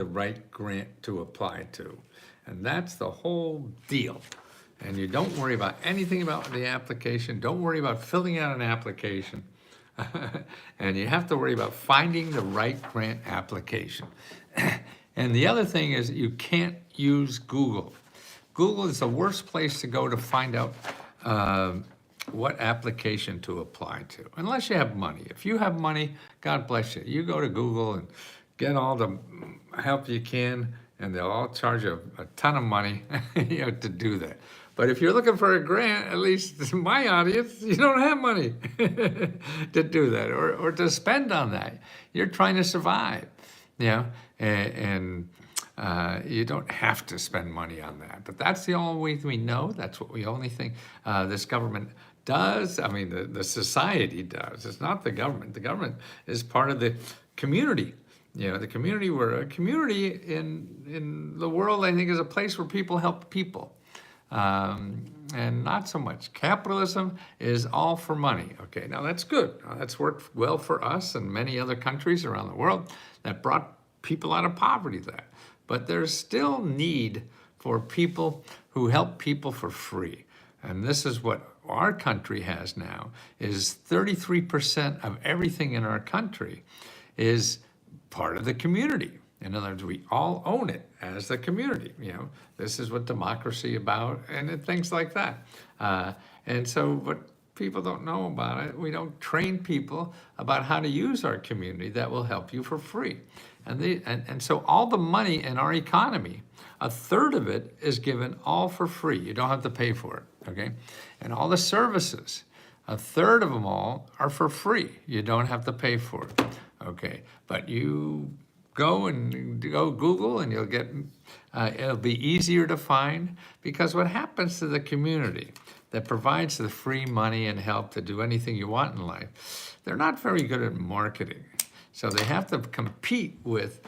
the right grant to apply to. And that's the whole deal. And you don't worry about anything about the application. Don't worry about filling out an application. And you have to worry about finding the right grant application. And the other thing is you can't use Google. Google is the worst place to go to find out what application to apply to, unless you have money. If you have money, God bless you. You go to Google and get all the help you can, and they'll all charge you a ton of money to do that. But if you're looking for a grant, at least in my audience, you don't have money to do that or to spend on that. You're trying to survive, and you don't have to spend money on that. But that's the only way we know. That's what we only think this government does. I mean, the society does. It's not the government. The government is part of the community. The community, we're a community in the world, I think, is a place where people help people. And not so much. Capitalism is all for money. Okay, now that's good. That's worked well for us and many other countries around the world that brought people out of poverty there. But there's still need for people who help people for free. And this is what our country has now, is 33% of everything in our country is part of the community. In other words, we all own it as the community. This is what democracy about, and things like that. And so, what people don't know about it, we don't train people about how to use our community that will help you for free. And so, all the money in our economy, a third of it is given all for free. You don't have to pay for it, okay? And all the services, a third of them all are for free. You don't have to pay for it, okay? But you go Google and you'll get, it'll be easier to find, because what happens to the community that provides the free money and help to do anything you want in life, they're not very good at marketing. So they have to compete with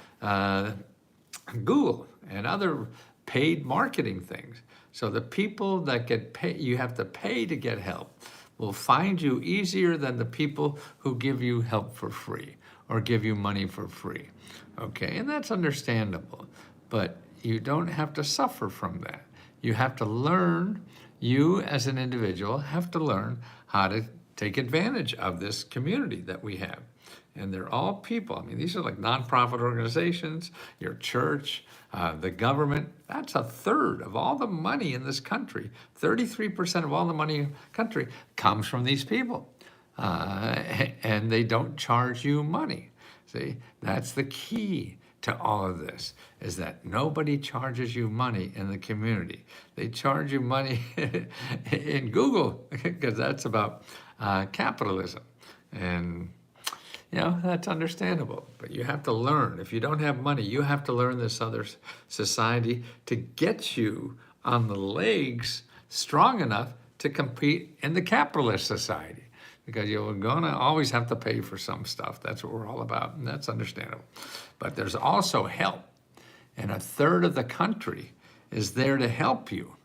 Google and other paid marketing things. So the people that get paid, you have to pay to get help, will find you easier than the people who give you help for free or give you money for free. Okay, and that's understandable, but you don't have to suffer from that. You have to learn, you as an individual have to learn how to take advantage of this community that we have. And they're all people. I mean, these are like nonprofit organizations, your church, the government. That's a third of all the money in this country. 33% of all the money in the country comes from these people. And they don't charge you money. See, that's the key to all of this, is that nobody charges you money in the community. They charge you money in Google, because that's about capitalism. And that's understandable, but you have to learn. If you don't have money, you have to learn this other society to get you on the legs strong enough to compete in the capitalist society, because you're gonna always have to pay for some stuff. That's what we're all about, and that's understandable. But there's also help, and a third of the country is there to help you,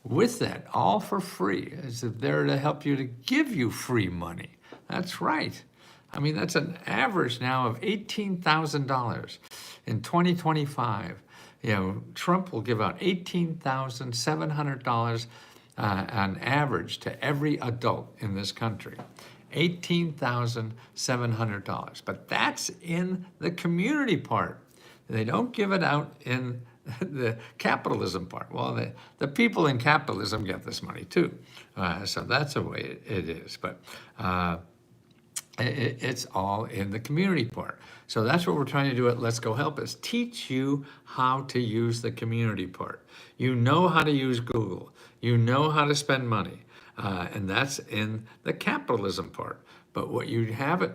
with that, all for free. Is there to help you, to give you free money. That's right. I mean, that's an average now of $18,000 in 2025. Trump will give out $18,700 on average to every adult in this country. $18,700. But that's in the community part. They don't give it out in the capitalism part. Well, the people in capitalism get this money too. So that's the way it is. But it's all in the community part. So that's what we're trying to do at Let's Go Help, is teach you how to use the community part. You know how to use Google. You know how to spend money. And that's in the capitalism part. But what you haven't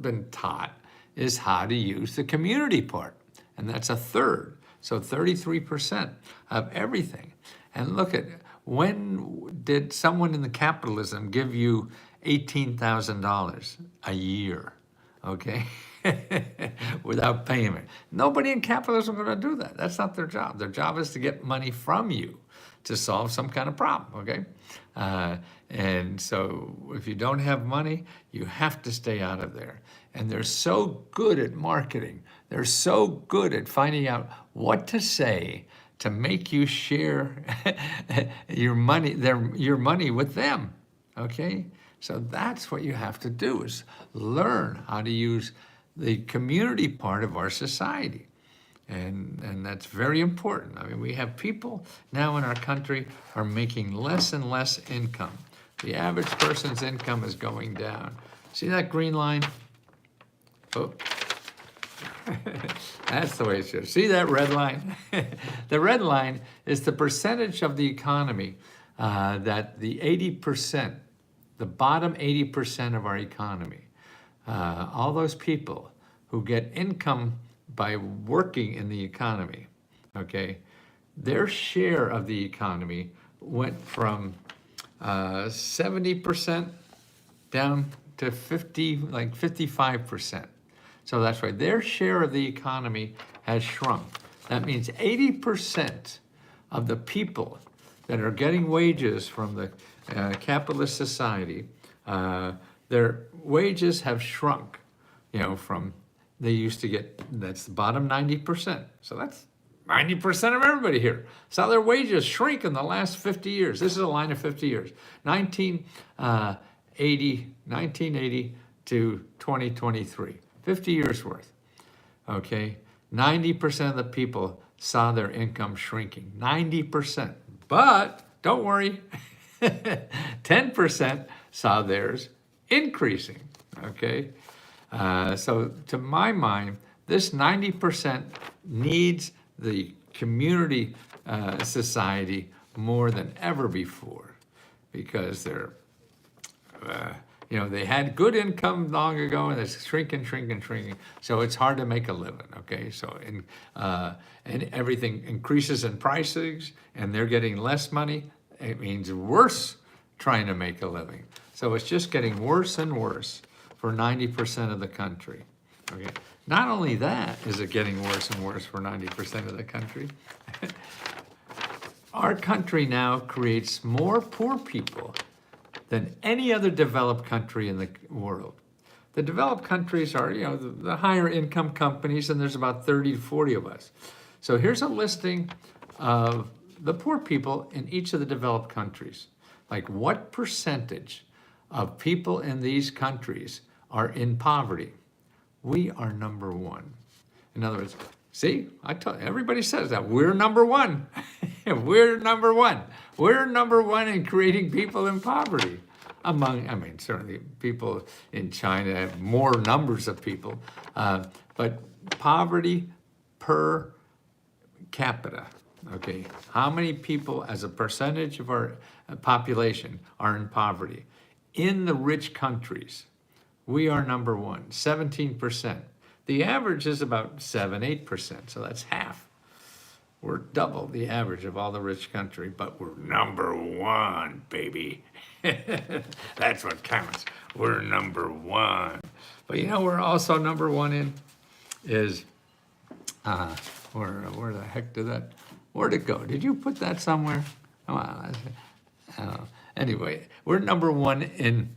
been taught is how to use the community part. And that's a third. So 33% of everything. And look at, when did someone in the capitalism give you $18,000 a year, okay, without payment? Nobody in capitalism is going to do that. That's not their job. Their job is to get money from you to solve some kind of problem, okay? And so if you don't have money, you have to stay out of there. And they're so good at marketing They're so good at finding out what to say to make you share your money with them, okay? So that's what you have to do, is learn how to use the community part of our society. And that's very important. I mean, we have people now in our country are making less and less income. The average person's income is going down. See that green line? Oh. That's the way it should. See that red line? The red line is the percentage of the economy that the 80%, the bottom 80% of our economy, all those people who get income by working in the economy, okay, their share of the economy went from 70% down to 55%. So that's right, their share of the economy has shrunk. That means 80% of the people that are getting wages from the capitalist society, their wages have shrunk, from, they used to get, that's the bottom 90%. So that's 90% of everybody here. So their wages shrink in the last 50 years. This is a line of 50 years. 1980 to 2023. 50 years worth, okay? 90% of the people saw their income shrinking, 90%. But don't worry, 10% saw theirs increasing, okay? So to my mind, this 90% needs the community society more than ever before, because they're, they had good income long ago, and it's shrinking. So it's hard to make a living, okay? So, and everything increases in prices, and they're getting less money. It means worse trying to make a living. So it's just getting worse and worse for 90% of the country, okay? Not only that is it getting worse and worse for 90% of the country, our country now creates more poor people than any other developed country in the world. The developed countries are, the higher income companies, and there's about 30 to 40 of us. So here's a listing of the poor people in each of the developed countries. Like, what percentage of people in these countries are in poverty? We are number one. In other words, see, everybody says that. We're number one. We're number one. We're number one in creating people in poverty. Certainly people in China have more numbers of people, but poverty per capita, okay? How many people as a percentage of our population are in poverty? In the rich countries, we are number one, 17%. The average is about 7-8%, so that's half. We're double the average of all the rich country, but we're number one, baby. That's what counts. We're number one. But we're also number one in is, where the heck where'd it go? Did you put that somewhere? Anyway, we're number one in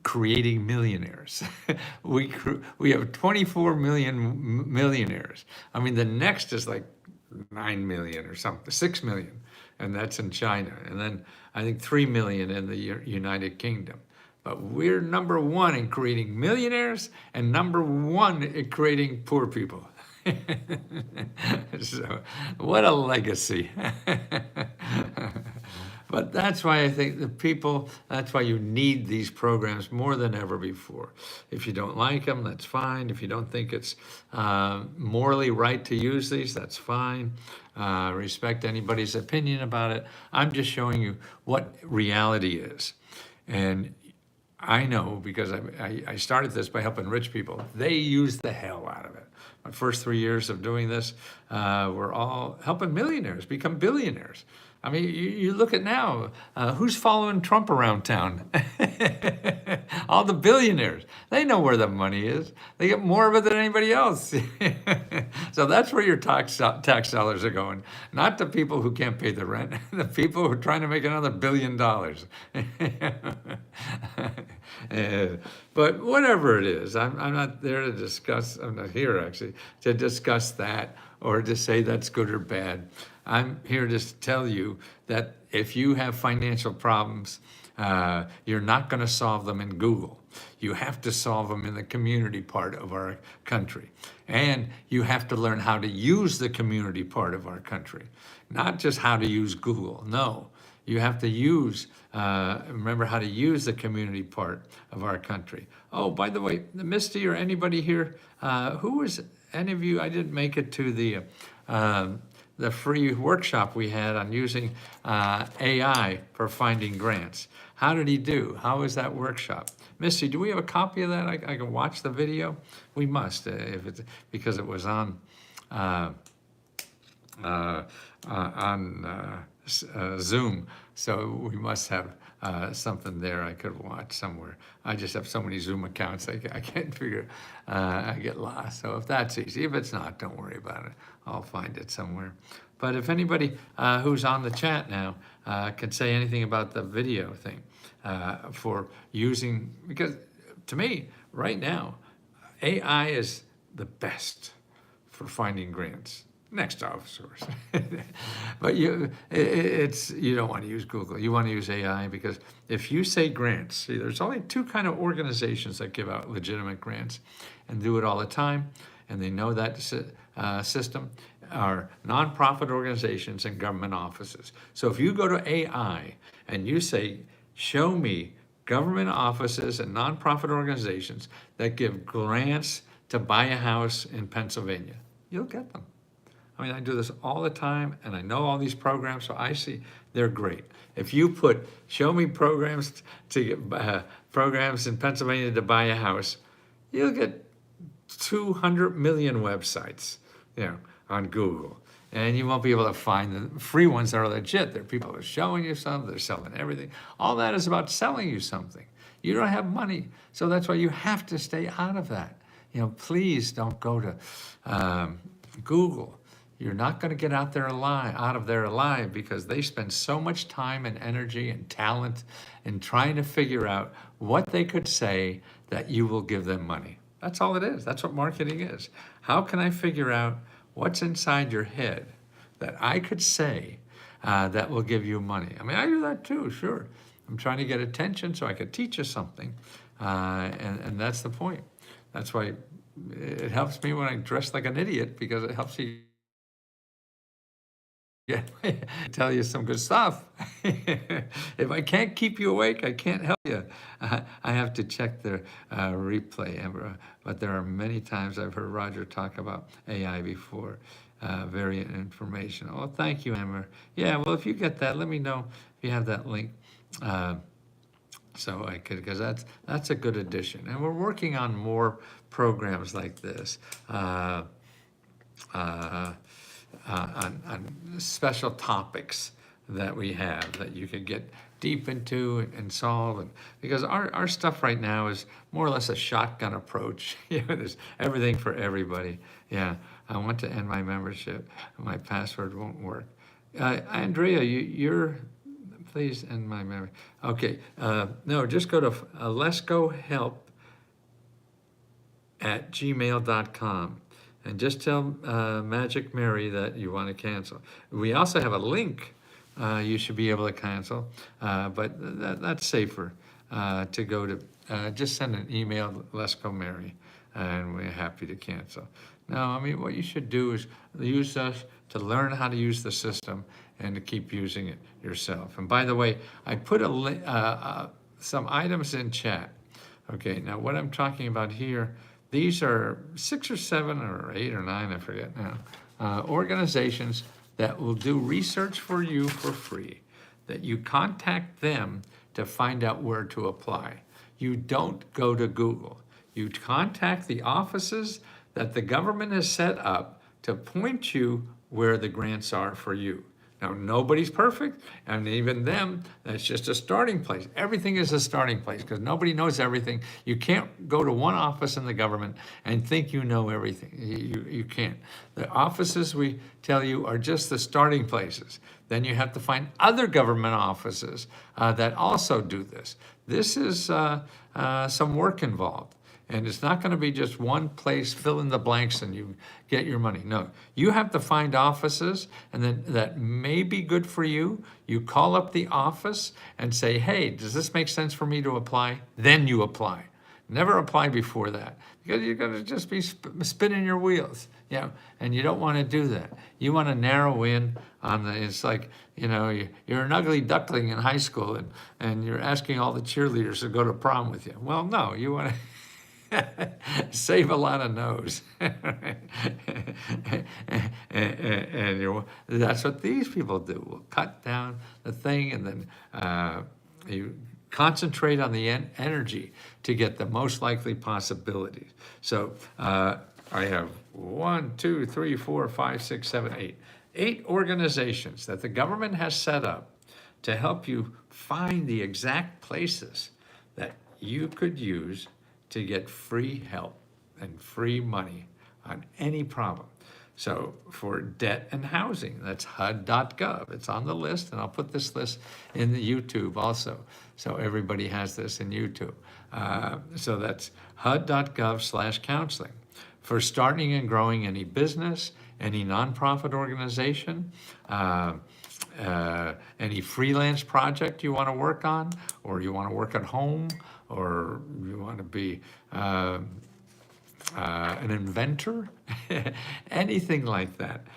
creating millionaires. We have 24 million millionaires. I mean, the next is like 9 million or something, 6 million, and that's in China. And then I think 3 million in the United Kingdom. But we're number one in creating millionaires and number one in creating poor people. So, what a legacy. But that's why I think that's why you need these programs more than ever before. If you don't like them, that's fine. If you don't think it's morally right to use these, that's fine. Respect anybody's opinion about it. I'm just showing you what reality is. And I know, because I started this by helping rich people. They use the hell out of it. My first 3 years of doing this, we're all helping millionaires become billionaires. I mean, you look at now, who's following Trump around town? All the billionaires, they know where the money is. They get more of it than anybody else. So that's where your tax dollars are going, not the people who can't pay the rent, the people who are trying to make another $1 billion. But whatever it is, I'm not there to discuss, I'm not here actually, to discuss that or to say that's good or bad. I'm here to tell you that if you have financial problems, you're not going to solve them in Google. You have to solve them in the community part of our country. And you have to learn how to use the community part of our country, not just how to use Google. No, you have to remember how to use the community part of our country. Oh, by the way, Misty or anybody here, who was, any of you, I didn't make it to the free workshop we had on using AI for finding grants. How did he do? How was that workshop? Misty, do we have a copy of that? I can watch the video. We must, if it's because it was on Zoom. So we must have something there I could watch somewhere. I just have so many Zoom accounts, I can't figure, I get lost. So if that's easy, if it's not, don't worry about it. I'll find it somewhere. But if anybody who's on the chat now can say anything about the video thing for using, because to me, right now, AI is the best for finding grants. Next to outsource. But you don't want to use Google. You want to use AI, because if you say grants, see, there's only two kind of organizations that give out legitimate grants and do it all the time, and they know that system, are nonprofit organizations and government offices. So if you go to AI and you say, show me government offices and nonprofit organizations that give grants to buy a house in Pennsylvania, you'll get them. I mean, I do this all the time, and I know all these programs, so I see they're great. If you put, show me programs to get, programs in Pennsylvania to buy a house, you'll get 200 million websites, on Google. And you won't be able to find the free ones that are legit. There are people who are showing you something, they're selling everything. All that is about selling you something. You don't have money, so that's why you have to stay out of that. Please don't go to Google. You're not going to get out of there alive, because they spend so much time and energy and talent in trying to figure out what they could say that you will give them money. That's all it is. That's what marketing is. How can I figure out what's inside your head that I could say that will give you money? I mean, I do that too, sure. I'm trying to get attention so I could teach you something, and that's the point. That's why it helps me when I dress like an idiot, because it helps you tell you some good stuff. If I can't keep you awake, I can't help you. I have to check the replay, but there are many times I've heard Roger talk about AI before. Very informational. Oh, thank you, Amber. Yeah, well, if you get that, let me know if you have that link. So I could, because that's a good addition. And we're working on more programs like this. On special topics that we have that you can get deep into and solve. And because our stuff right now is more or less a shotgun approach. There's everything for everybody. Yeah, I want to end my membership. My password won't work. Andrea, you're, please end my memory. Okay, no, just go to lescohelp@gmail.com. And just tell Magic Mary that you want to cancel. We also have a link you should be able to cancel, but that's safer to go to. Just send an email, Let's Go Mary, and we're happy to cancel. No, I mean, what you should do is use us to learn how to use the system and to keep using it yourself. And by the way, I put some items in chat. Okay, now what I'm talking about here, these are 6 or 7 or 8 or 9, I forget now, organizations that will do research for you for free, that you contact them to find out where to apply. You don't go to Google. You contact the offices that the government has set up to point you where the grants are for you. Now, nobody's perfect, and even them, that's just a starting place. Everything is a starting place because nobody knows everything. You can't go to one office in the government and think you know everything. You can't. The offices, we tell you, are just the starting places. Then you have to find other government offices that also do this. This is some work involved. And it's not going to be just one place, fill in the blanks, and you get your money. No, you have to find offices, and then that may be good for you. You call up the office and say, hey, does this make sense for me to apply? Then you apply. Never apply before that, because you're going to just be spinning your wheels, and you don't want to do that. You want to narrow in on it's like, you're an ugly duckling in high school, and you're asking all the cheerleaders to go to prom with you. Well, no, you want to save a lot of no's. and that's what these people do. We'll cut down the thing, and then you concentrate on the energy to get the most likely possibilities. So I have 1, 2, 3, 4, 5, 6, 7, 8 organizations that the government has set up to help you find the exact places that you could use to get free help and free money on any problem. So for debt and housing, that's HUD.gov. It's on the list, and I'll put this list in the YouTube also, so everybody has this in YouTube. So that's HUD.gov/counseling. For starting and growing any business, any nonprofit organization, any freelance project you want to work on, or you want to work at home, or you want to be an inventor, anything like that.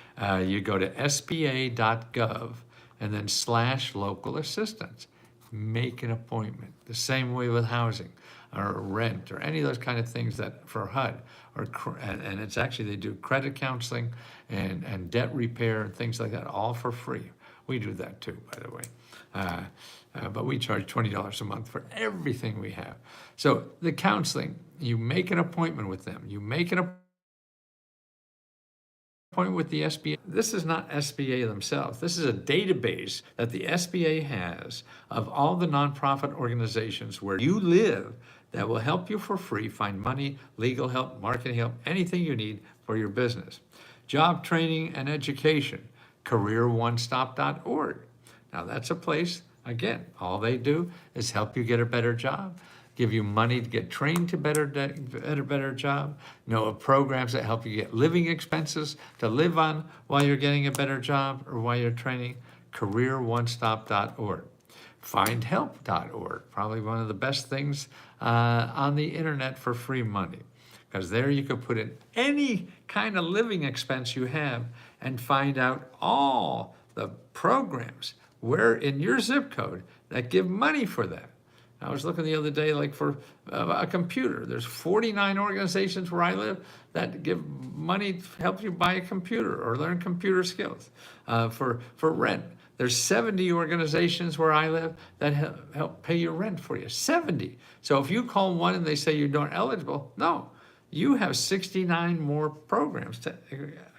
You go to sba.gov and then /local assistance. Make an appointment. The same way with housing or rent or any of those kind of things that for HUD. And it's actually, they do credit counseling and debt repair and things like that, all for free. We do that too, by the way. But we charge $20 a month for everything we have. So the counseling, you make an appointment with them. You make an appointment with the SBA. This is not SBA themselves. This is a database that the SBA has of all the nonprofit organizations where you live that will help you for free find money, legal help, marketing help, anything you need for your business. Job training and education, careeronestop.org. Now that's a place, again, all they do is help you get a better job, give you money to get trained to better job, know of programs that help you get living expenses to live on while you're getting a better job or while you're training, careeronestop.org. Findhelp.org, probably one of the best things on the internet for free money, because there you could put in any kind of living expense you have and find out all the programs where in your zip code that give money for that. I was looking the other day, like for a computer. There's 49 organizations where I live that give money to help you buy a computer or learn computer skills. For rent, there's 70 organizations where I live that help pay your rent for you. 70. So if you call one and they say you're not eligible, no, you have 69 more programs to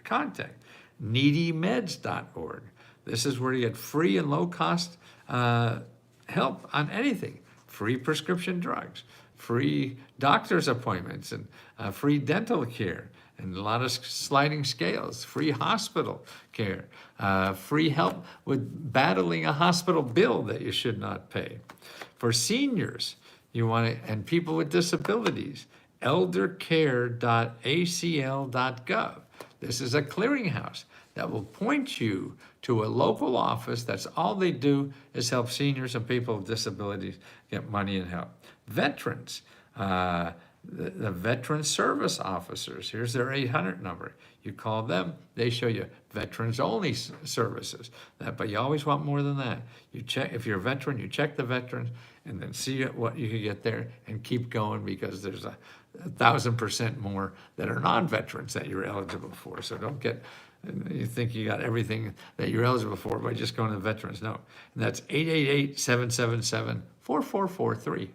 contact. Needymeds.org. This is where you get free and low cost help on anything. Free prescription drugs, free doctor's appointments, and free dental care, and a lot of sliding scales, free hospital care, free help with battling a hospital bill that you should not pay. For seniors, and people with disabilities, eldercare.acl.gov. This is a clearinghouse that will point you to a local office. That's all they do is help seniors and people with disabilities get money and help. Veterans, the veteran service officers, here's their 800 number. You call them, they show you veterans only services. But you always want more than that. You check, if you're a veteran, you check the veterans and then see what you can get there and keep going, because there's 1,000% more that are non-veterans that you're eligible for. So don't get, you think you got everything that you're eligible for by just going to veterans. No, and that's 888-777-4443.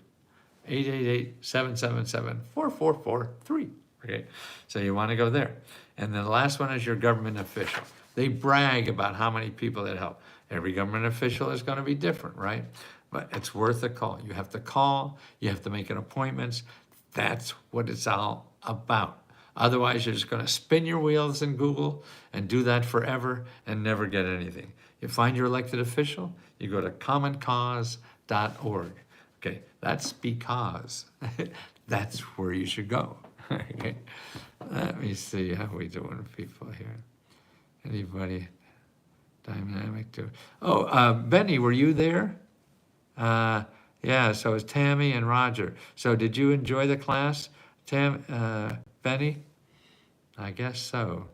888-777-4443. Okay, so you want to go there. And then the last one is your government official. They brag about how many people it helped. Every government official is going to be different, right? But it's worth a call. You have to call, you have to make an appointment. That's what it's all about. Otherwise, you're just going to spin your wheels in Google and do that forever and never get anything. You find your elected official, you go to commoncause.org. Okay, that's because that's where you should go. Okay, let me see how we doing, people here. Anybody dynamic too? Oh, Benny, were you there? Yeah, so it's Tammy and Roger. So did you enjoy the class, Benny? I guess so.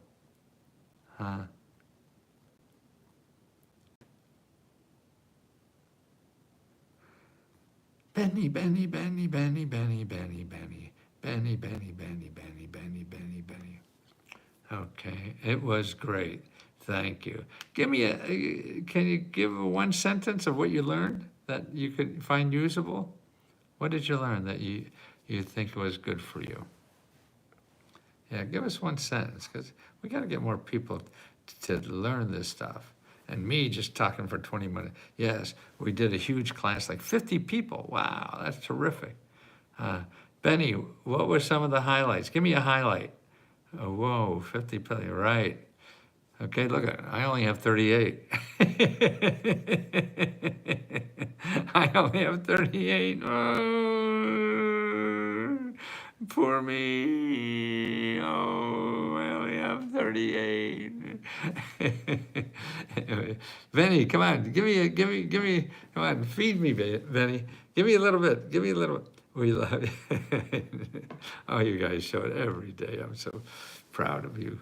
Benny, Benny, Benny, Benny, Benny, Benny, Benny, Benny, Benny, Benny, Benny, Benny, Benny, Benny. Okay, it was great. Thank you. Give me can you give one sentence of what you learned that you could find usable? What did you learn that you think was good for you? Yeah, give us one sentence, because we got to get more people to learn this stuff. And me just talking for 20 minutes. Yes, we did a huge class, like 50 people. Wow, that's terrific. Benny, what were some of the highlights? Give me a highlight. Oh, whoa, 50 people, right. Okay, look, I only have 38. I only have 38. Oh, poor me. Oh, I only have 38. Benny, come on, give me, come on, feed me, Benny. Give me a little bit, give me a little bit. We love you. Oh, you guys show it every day. I'm so proud of you.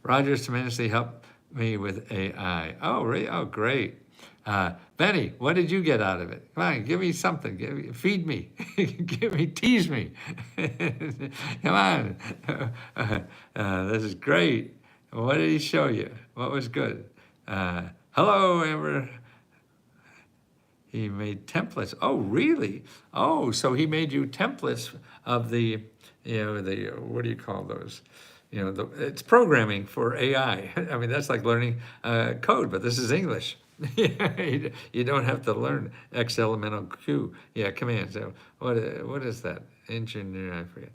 Roger's tremendously helped me with AI. Oh, really? Oh, great. Benny, what did you get out of it? Come on, give me something. Feed me. Tease me. Come on. This is great. What did he show you? What was good? Hello, Amber. He made templates. Oh, really? Oh, so he made you templates of the, what do you call those? It's programming for AI. I mean, that's like learning code, but this is English. You don't have to learn X elemental Q. Yeah, commands. So what is that? Engineer, I forget.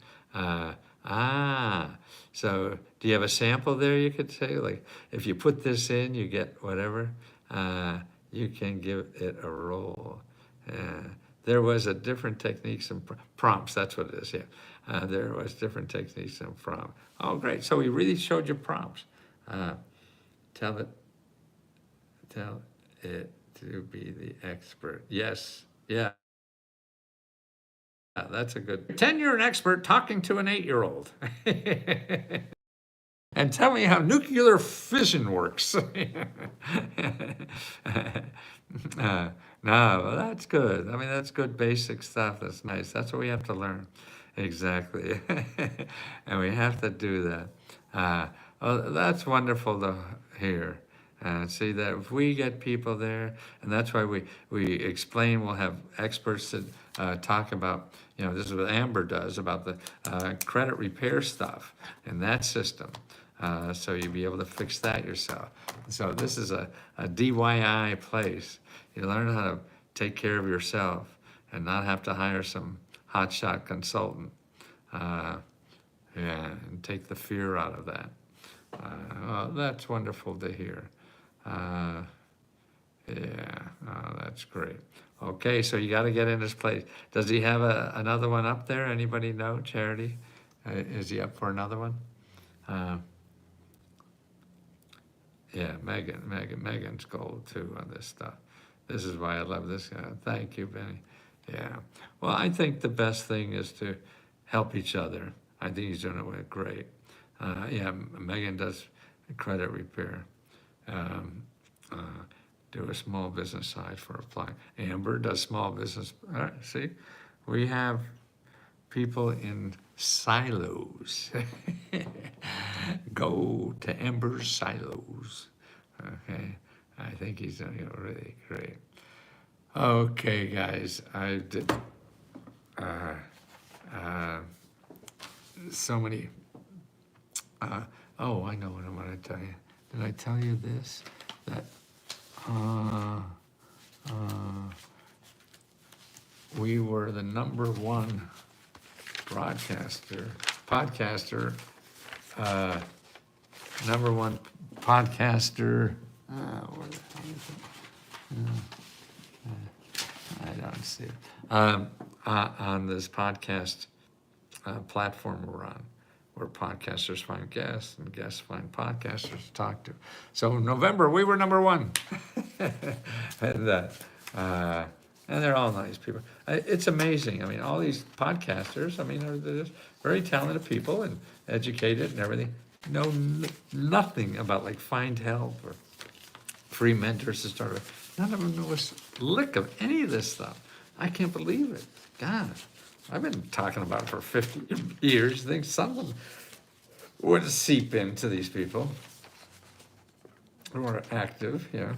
So do you have a sample there you could say? Like, if you put this in, you get whatever. You can give it a roll. There was a different techniques and prompts. That's what it is. Yeah, there was different techniques and prompts. Oh, great! So we really showed you prompts. Tell it to be the expert. Yes. Yeah. That's a good. Pretend you're an expert talking to an 8-year-old. And tell me how nuclear fission works. No, well, that's good. I mean, that's good basic stuff. That's nice. That's what we have to learn. Exactly. And we have to do that. Well, that's wonderful to hear. See that if we get people there, and that's why we explain, we'll have experts that talk about, this is what Amber does about the credit repair stuff in that system. So you'll be able to fix that yourself. So this is a DIY place. You learn how to take care of yourself and not have to hire some hotshot consultant. And take the fear out of that. Well, that's wonderful to hear. That's great. Okay, so you got to get in his place. Does he have another one up there? Anybody know, Charity? Is he up for another one? Yeah, Megan's gold too on this stuff. This is why I love this guy. Thank you, Benny. Yeah. Well, I think the best thing is to help each other. I think he's doing it great. Yeah, Megan does credit repair. Do a small business side for applying. Amber does small business. All right, see, we have people in silos. Go to Amber's silos. Okay, I think he's doing it really great. Okay, guys, I did so many. Oh, I know what I'm going to tell you. did I tell you this? That we were the #1 podcaster, #1 podcaster. Where the hell is it? I don't see it. On this podcast platform we're on, where podcasters find guests and guests find podcasters to talk to. So in November, we were #1. And they're all nice people. It's amazing. I mean, all these podcasters, I mean, they're just very talented people and educated and everything. Know nothing about like find help or free mentors to start with. None of them know a lick of any of this stuff. I can't believe it. God, I've been talking about it for 50 years. I think some of them would seep into these people who are active, yeah.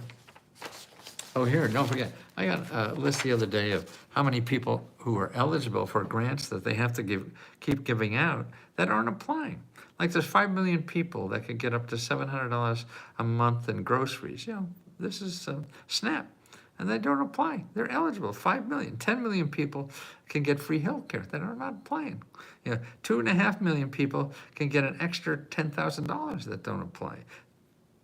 Oh, here, don't forget, I got a list the other day of how many people who are eligible for grants that they have to keep giving out that aren't applying. Like there's 5 million people that could get up to $700 a month in groceries. You know, this is SNAP, and they don't apply. They're eligible, 5 million. 10 million people can get free healthcare that are not applying. You know, 2.5 million people can get an extra $10,000 that don't apply.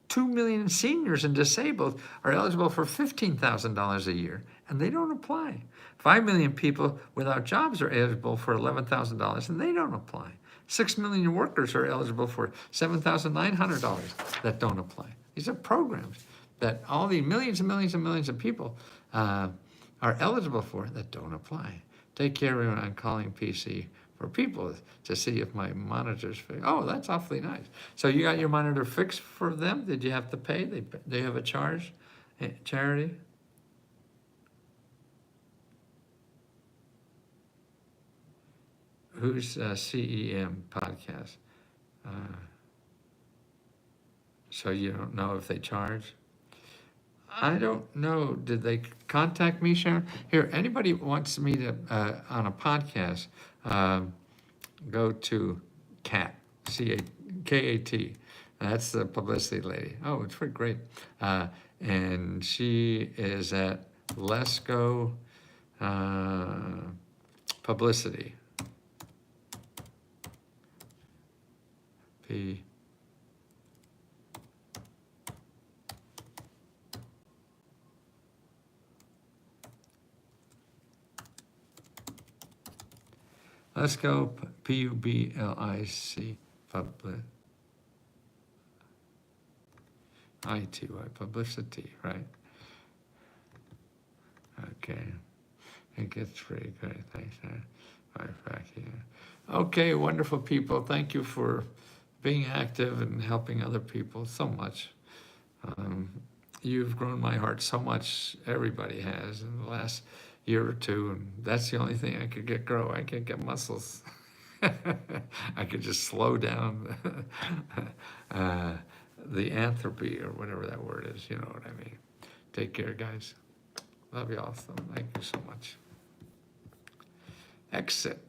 2 million seniors and disabled are eligible for $15,000 a year, and they don't apply. 5 million people without jobs are eligible for $11,000, and they don't apply. 6 million workers are eligible for $7,900 that don't apply. These are programs that all the millions and millions and millions of people are eligible for that don't apply. Take care, everyone. I'm calling PC for people to see if my monitor's fixed. Oh, that's awfully nice. So you got your monitor fixed for them? Did you have to pay? They have a charge? Charity? Who's CEM podcast? So you don't know if they charge? I don't know. Did they contact me, Sharon? Here, anybody wants me to, on a podcast, go to CAT, C-A-K-A-T. That's the publicity lady. Oh, it's pretty great. And she is at Let's Go Publicity. P. Let's go, P-U-B-L-I-C, I-T-Y, publicity, right? Okay. It gets pretty good, thanks. Right back here. Okay, wonderful people. Thank you for being active and helping other people so much. You've grown my heart so much, everybody has, in the last year or two, and that's the only thing I could grow. I can't get muscles. I could just slow down the anthropy or whatever that word is, you know what I mean. Take care, guys. Love you all. Thank you so much. Exit.